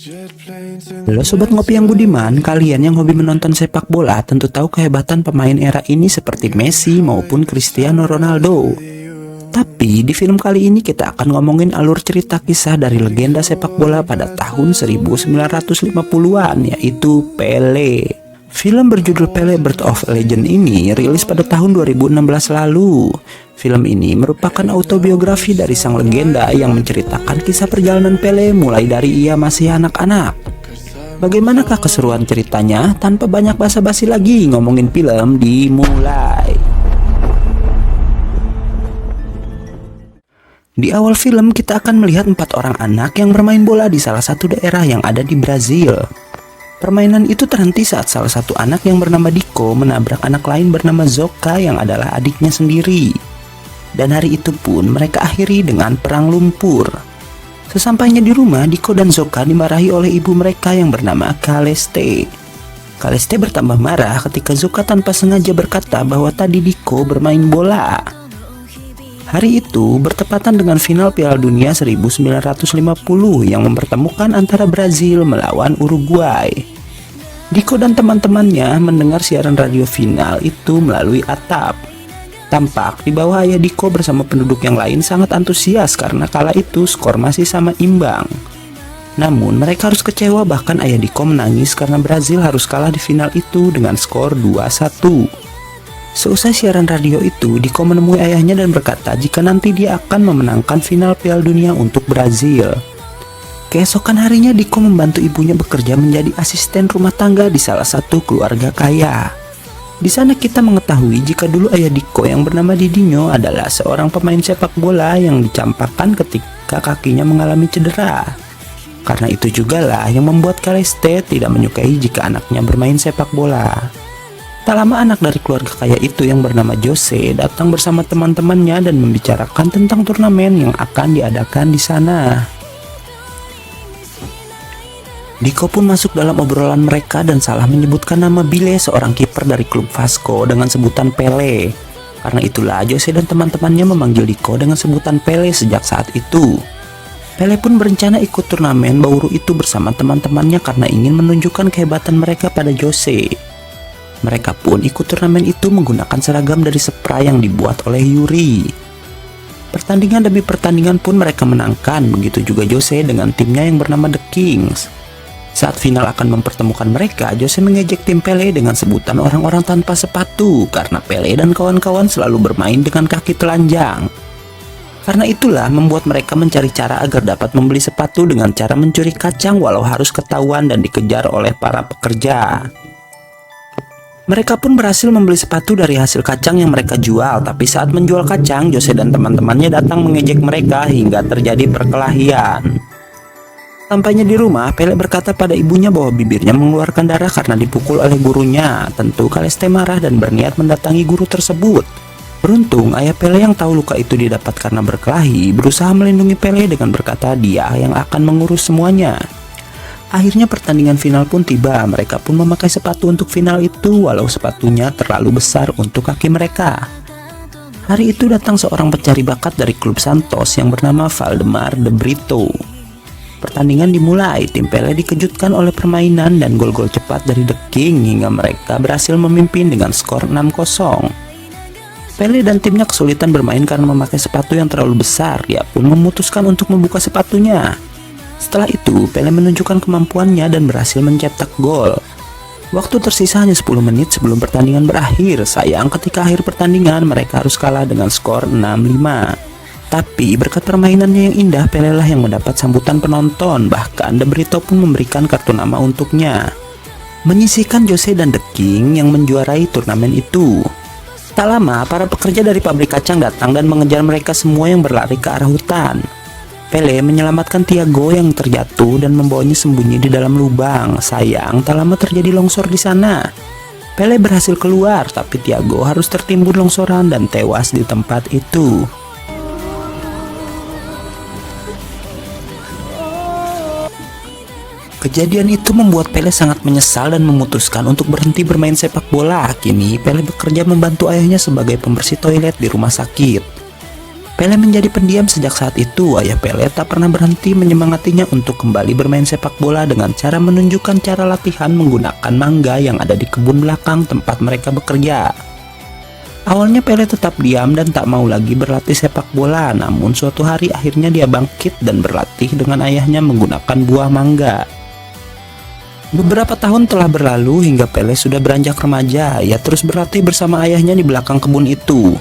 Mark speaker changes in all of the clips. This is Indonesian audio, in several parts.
Speaker 1: Halo sobat ngopi yang budiman, kalian yang hobi menonton sepak bola tentu tahu kehebatan pemain era ini seperti Messi maupun Cristiano Ronaldo. Tapi di film kali ini kita akan ngomongin alur cerita kisah dari legenda sepak bola pada tahun 1950-an, yaitu Pele. Film berjudul Pele Birth of a Legend ini rilis pada tahun 2016 lalu. Film ini merupakan autobiografi dari sang legenda yang menceritakan kisah perjalanan Pele mulai dari ia masih anak-anak. Bagaimanakah keseruan ceritanya? Tanpa banyak basa-basi lagi, ngomongin film dimulai. Di awal film kita akan melihat 4 orang anak yang bermain bola di salah satu daerah yang ada di Brazil. Permainan itu terhenti saat salah satu anak yang bernama Diko menabrak anak lain bernama Zoka yang adalah adiknya sendiri. Dan hari itu pun mereka akhiri dengan perang lumpur. Sesampainya di rumah, Diko dan Zoka dimarahi oleh ibu mereka yang bernama Kaleste. Kaleste bertambah marah ketika Zoka tanpa sengaja berkata bahwa tadi Diko bermain bola. Hari itu bertepatan dengan final Piala Dunia 1950 yang mempertemukan antara Brazil melawan Uruguay. Diko dan teman-temannya mendengar siaran radio final itu melalui atap. Tampak di bawah ayah Diko bersama penduduk yang lain sangat antusias karena kala itu skor masih sama imbang. Namun mereka harus kecewa, bahkan ayah Diko menangis karena Brazil harus kalah di final itu dengan skor 2-1. Seusai siaran radio itu, Diko menemui ayahnya dan berkata jika nanti dia akan memenangkan final Piala Dunia untuk Brazil. Keesokan harinya Diko membantu ibunya bekerja menjadi asisten rumah tangga di salah satu keluarga kaya. Di sana kita mengetahui jika dulu ayah Diko yang bernama Didinho adalah seorang pemain sepak bola yang dicampakkan ketika kakinya mengalami cedera. Karena itu jugalah yang membuat Kaleste tidak menyukai jika anaknya bermain sepak bola. Tak lama anak dari keluarga kaya itu yang bernama Jose datang bersama teman-temannya dan membicarakan tentang turnamen yang akan diadakan di sana. Diko pun masuk dalam obrolan mereka dan salah menyebutkan nama Bile, seorang kiper dari klub Vasco, dengan sebutan Pele. Karena itulah Jose dan teman-temannya memanggil Diko dengan sebutan Pele sejak saat itu. Pele pun berencana ikut turnamen Bauru itu bersama teman-temannya karena ingin menunjukkan kehebatan mereka pada Jose. Mereka pun ikut turnamen itu menggunakan seragam dari spray yang dibuat oleh Yuri. Pertandingan demi pertandingan pun mereka menangkan, begitu juga Jose dengan timnya yang bernama The Kings. Saat final akan mempertemukan mereka, Jose mengejek tim Pele dengan sebutan orang-orang tanpa sepatu karena Pele dan kawan-kawan selalu bermain dengan kaki telanjang. Karena itulah membuat mereka mencari cara agar dapat membeli sepatu dengan cara mencuri kacang walau harus ketahuan dan dikejar oleh para pekerja. Mereka pun berhasil membeli sepatu dari hasil kacang yang mereka jual, tapi saat menjual kacang, Jose dan teman-temannya datang mengejek mereka hingga terjadi perkelahian. Sampainya di rumah, Pele berkata pada ibunya bahwa bibirnya mengeluarkan darah karena dipukul oleh gurunya. Tentu Kaleste marah dan berniat mendatangi guru tersebut. Beruntung, ayah Pele yang tahu luka itu didapat karena berkelahi, berusaha melindungi Pele dengan berkata dia yang akan mengurus semuanya. Akhirnya pertandingan final pun tiba, mereka pun memakai sepatu untuk final itu walau sepatunya terlalu besar untuk kaki mereka. Hari itu datang seorang pencari bakat dari klub Santos yang bernama Valdemar de Brito. Pertandingan dimulai, tim Pele dikejutkan oleh permainan dan gol-gol cepat dari The King hingga mereka berhasil memimpin dengan skor 6-0. Pele dan timnya kesulitan bermain karena memakai sepatu yang terlalu besar, dia pun memutuskan untuk membuka sepatunya. Setelah itu, Pele menunjukkan kemampuannya dan berhasil mencetak gol. Waktu tersisa hanya 10 menit sebelum pertandingan berakhir. Sayang ketika akhir pertandingan mereka harus kalah dengan skor 6-5. Tapi berkat permainannya yang indah, Pele lah yang mendapat sambutan penonton. Bahkan De Brito pun memberikan kartu nama untuknya, menyisihkan Jose dan The King yang menjuarai turnamen itu. Tak lama, para pekerja dari pabrik kacang datang dan mengejar mereka semua yang berlari ke arah hutan. Pele menyelamatkan Thiago yang terjatuh dan membawanya sembunyi di dalam lubang. Sayang, tak lama terjadi longsor di sana. Pele berhasil keluar, tapi Thiago harus tertimbun longsoran dan tewas di tempat itu. Kejadian itu membuat Pele sangat menyesal dan memutuskan untuk berhenti bermain sepak bola. Kini Pele bekerja membantu ayahnya sebagai pembersih toilet di rumah sakit. Pele menjadi pendiam sejak saat itu. Ayah Pele tak pernah berhenti menyemangatinya untuk kembali bermain sepak bola dengan cara menunjukkan cara latihan menggunakan mangga yang ada di kebun belakang tempat mereka bekerja. Awalnya Pele tetap diam dan tak mau lagi berlatih sepak bola, namun suatu hari akhirnya dia bangkit dan berlatih dengan ayahnya menggunakan buah mangga. Beberapa tahun telah berlalu hingga Pele sudah beranjak remaja. Ia terus berlatih bersama ayahnya di belakang kebun itu.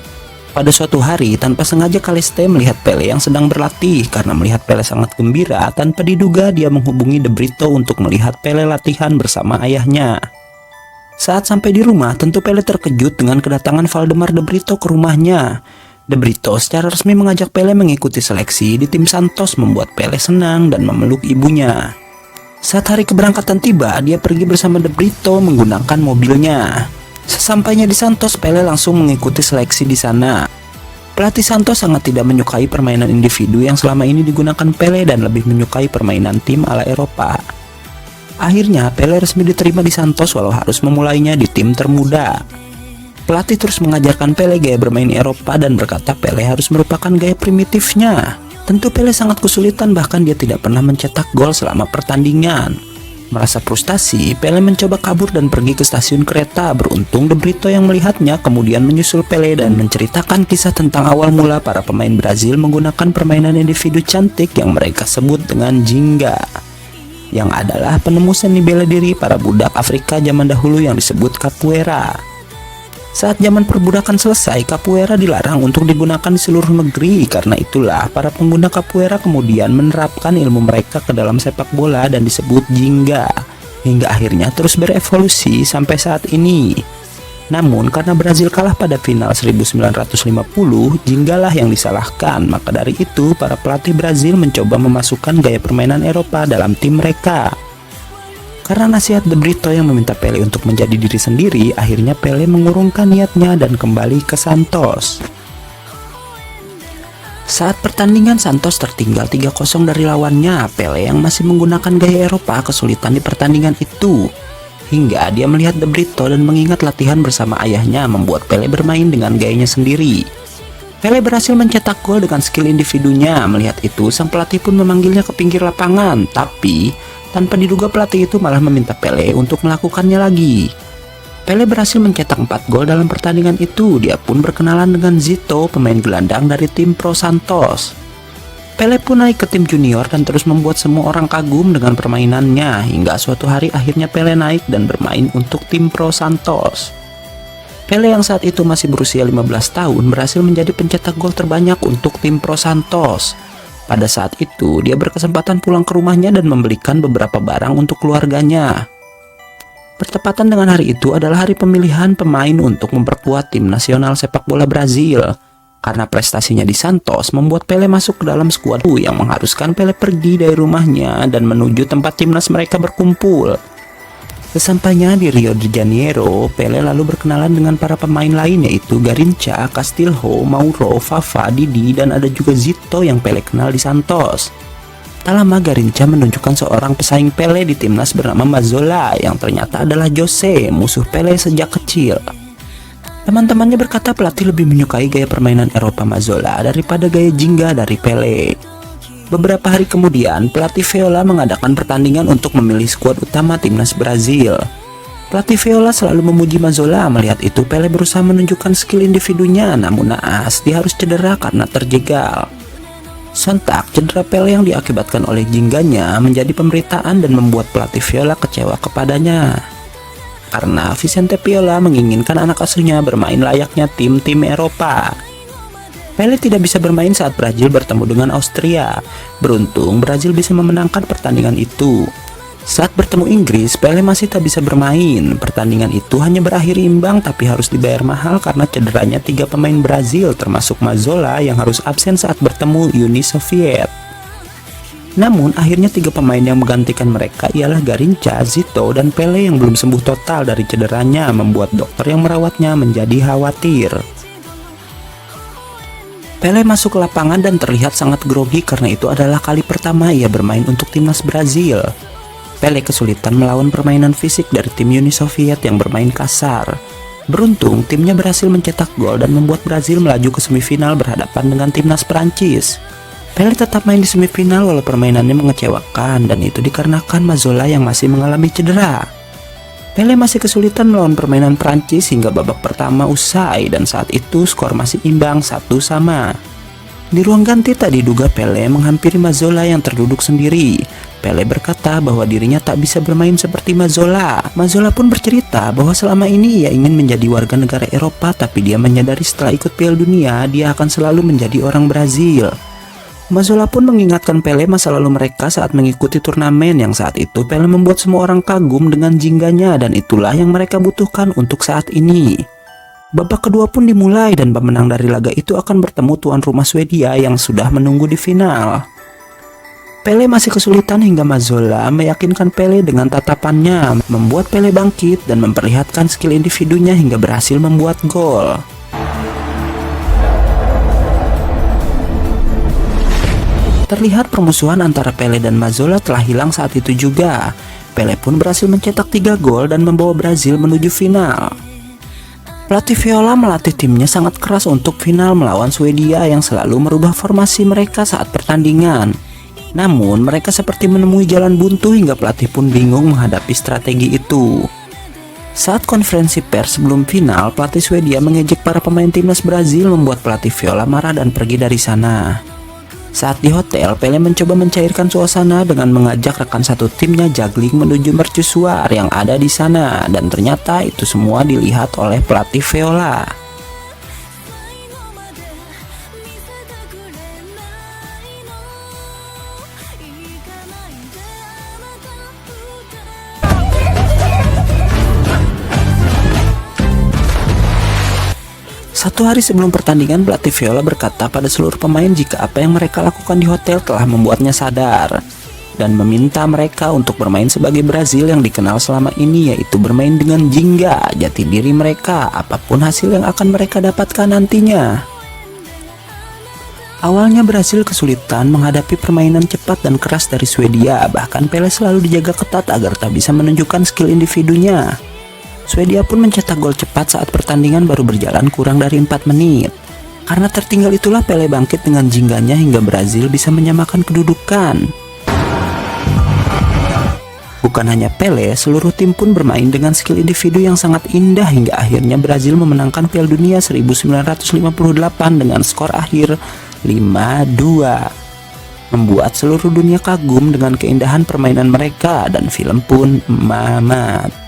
Speaker 1: Pada suatu hari, tanpa sengaja Kaleste melihat Pele yang sedang berlatih. Karena melihat Pele sangat gembira, tanpa diduga dia menghubungi De Brito untuk melihat Pele latihan bersama ayahnya. Saat sampai di rumah, tentu Pele terkejut dengan kedatangan Valdemar De Brito ke rumahnya. De Brito secara resmi mengajak Pele mengikuti seleksi di tim Santos, membuat Pele senang dan memeluk ibunya. Saat hari keberangkatan tiba, dia pergi bersama De Brito menggunakan mobilnya. Sesampainya di Santos, Pele langsung mengikuti seleksi di sana. Pelatih Santos sangat tidak menyukai permainan individu yang selama ini digunakan Pele dan lebih menyukai permainan tim ala Eropa. Akhirnya, Pele resmi diterima di Santos walau harus memulainya di tim termuda. Pelatih terus mengajarkan Pele gaya bermain Eropa dan berkata Pele harus merupakan gaya primitifnya. Tentu Pele sangat kesulitan, bahkan dia tidak pernah mencetak gol selama pertandingan. Merasa frustasi, Pele mencoba kabur dan pergi ke stasiun kereta. Beruntung De Brito yang melihatnya kemudian menyusul Pele dan menceritakan kisah tentang awal mula para pemain Brazil menggunakan permainan individu cantik yang mereka sebut dengan Ginga, yang adalah penemu seni bela diri para budak Afrika zaman dahulu yang disebut capoeira. Saat zaman perbudakan selesai, capoeira dilarang untuk digunakan di seluruh negeri. Karena itulah para pengguna capoeira kemudian menerapkan ilmu mereka ke dalam sepak bola dan disebut Ginga, hingga akhirnya terus berevolusi sampai saat ini. Namun karena Brazil kalah pada final 1950, Ginga lah yang disalahkan. Maka dari itu para pelatih Brazil mencoba memasukkan gaya permainan Eropa dalam tim mereka. Karena nasihat De Brito yang meminta Pele untuk menjadi diri sendiri, akhirnya Pele mengurungkan niatnya dan kembali ke Santos. Saat pertandingan Santos tertinggal 3-0 dari lawannya, Pele yang masih menggunakan gaya Eropa kesulitan di pertandingan itu. Hingga dia melihat De Brito dan mengingat latihan bersama ayahnya membuat Pele bermain dengan gayanya sendiri. Pele berhasil mencetak gol dengan skill individunya. Melihat itu, sang pelatih pun memanggilnya ke pinggir lapangan, tapi tanpa diduga pelatih itu malah meminta Pele untuk melakukannya lagi. Pele berhasil mencetak 4 gol dalam pertandingan itu. Dia pun berkenalan dengan Zito, pemain gelandang dari tim Pro Santos. Pele pun naik ke tim junior dan terus membuat semua orang kagum dengan permainannya. Hingga suatu hari akhirnya Pele naik dan bermain untuk tim Pro Santos. Pele yang saat itu masih berusia 15 tahun berhasil menjadi pencetak gol terbanyak untuk tim Pro Santos. Pada saat itu, dia berkesempatan pulang ke rumahnya dan membelikan beberapa barang untuk keluarganya. Bertepatan dengan hari itu adalah hari pemilihan pemain untuk memperkuat tim nasional sepak bola Brazil. Karena prestasinya di Santos membuat Pele masuk ke dalam skuad yang mengharuskan Pele pergi dari rumahnya dan menuju tempat timnas mereka berkumpul. Sesampainya di Rio de Janeiro, Pele lalu berkenalan dengan para pemain lain yaitu Garincha, Castilho, Mauro, Vava, Didi, dan ada juga Zito yang Pele kenal di Santos. Tak lama Garincha menunjukkan seorang pesaing Pele di timnas bernama Mazzola yang ternyata adalah Jose, musuh Pele sejak kecil. Teman-temannya berkata pelatih lebih menyukai gaya permainan Eropa Mazzola daripada gaya Ginga dari Pele. Beberapa hari kemudian, pelatih Viola mengadakan pertandingan untuk memilih skuad utama timnas Brazil. Pelatih Viola selalu memuji Mazzola. Melihat itu, Pele berusaha menunjukkan skill individunya, namun naas dia harus cedera karena terjegal. Sontak, cedera Pele yang diakibatkan oleh Ginganya menjadi pemberitaan dan membuat pelatih Viola kecewa kepadanya. Karena Vicente Viola menginginkan anak asuhnya bermain layaknya tim-tim Eropa. Pele tidak bisa bermain saat Brazil bertemu dengan Austria. Beruntung Brazil bisa memenangkan pertandingan itu. Saat bertemu Inggris, Pele masih tak bisa bermain. Pertandingan itu hanya berakhir imbang tapi harus dibayar mahal karena cederanya 3 pemain Brazil termasuk Mazzola yang harus absen saat bertemu Uni Soviet. Namun akhirnya 3 pemain yang menggantikan mereka ialah Garincha, Zito, dan Pele yang belum sembuh total dari cederanya, membuat dokter yang merawatnya menjadi khawatir. Pele masuk ke lapangan dan terlihat sangat grogi karena itu adalah kali pertama ia bermain untuk timnas Brazil. Pele kesulitan melawan permainan fisik dari tim Uni Soviet yang bermain kasar. Beruntung, timnya berhasil mencetak gol dan membuat Brazil melaju ke semifinal berhadapan dengan timnas Perancis. Pele tetap main di semifinal walau permainannya mengecewakan, dan itu dikarenakan Mazzola yang masih mengalami cedera. Pele masih kesulitan melawan permainan Perancis hingga babak pertama usai, dan saat itu skor masih imbang 1-1. Di ruang ganti tak diduga Pele menghampiri Mazzola yang terduduk sendiri. Pele berkata bahwa dirinya tak bisa bermain seperti Mazzola. Mazzola pun bercerita bahwa selama ini ia ingin menjadi warga negara Eropa, tapi dia menyadari setelah ikut Piala Dunia dia akan selalu menjadi orang Brazil. Mazzola pun mengingatkan Pele masa lalu mereka saat mengikuti turnamen yang saat itu Pele membuat semua orang kagum dengan jingganya, dan itulah yang mereka butuhkan untuk saat ini. Babak kedua pun dimulai dan pemenang dari laga itu akan bertemu tuan rumah Swedia yang sudah menunggu di final. Pele masih kesulitan hingga Mazzola meyakinkan Pele dengan tatapannya, membuat Pele bangkit dan memperlihatkan skill individunya hingga berhasil membuat gol. Terlihat permusuhan antara Pele dan Mazzola telah hilang saat itu juga. Pele pun berhasil mencetak 3 gol dan membawa Brazil menuju final. Pelatih Viola melatih timnya sangat keras untuk final melawan Swedia yang selalu merubah formasi mereka saat pertandingan. Namun mereka seperti menemui jalan buntu hingga pelatih pun bingung menghadapi strategi itu. Saat konferensi pers sebelum final, pelatih Swedia mengejek para pemain timnas Brazil, membuat pelatih Viola marah dan pergi dari sana. Saat di hotel, Pele mencoba mencairkan suasana dengan mengajak rekan satu timnya juggling menuju mercusuar yang ada di sana, dan ternyata itu semua dilihat oleh pelatih Viola. Satu hari sebelum pertandingan, pelatih Viola berkata pada seluruh pemain jika apa yang mereka lakukan di hotel telah membuatnya sadar, dan meminta mereka untuk bermain sebagai Brazil yang dikenal selama ini, yaitu bermain dengan jingga, jati diri mereka, apapun hasil yang akan mereka dapatkan nantinya. Awalnya Brazil kesulitan menghadapi permainan cepat dan keras dari Swedia, bahkan Pele selalu dijaga ketat agar tak bisa menunjukkan skill individunya. Swedia pun mencetak gol cepat saat pertandingan baru berjalan kurang dari 4 menit. Karena tertinggal itulah Pele bangkit dengan jingganya hingga Brazil bisa menyamakan kedudukan. Bukan hanya Pele, seluruh tim pun bermain dengan skill individu yang sangat indah hingga akhirnya Brazil memenangkan Piala Dunia 1958 dengan skor akhir 5-2. Membuat seluruh dunia kagum dengan keindahan permainan mereka, dan film pun mamat.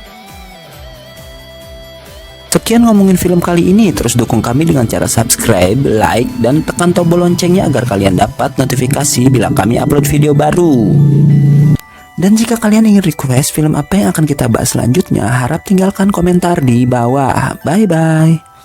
Speaker 1: Sekian ngomongin film kali ini, terus dukung kami dengan cara subscribe, like, dan tekan tombol loncengnya agar kalian dapat notifikasi bila kami upload video baru. Dan jika kalian ingin request film apa yang akan kita bahas selanjutnya, harap tinggalkan komentar di bawah. Bye-bye.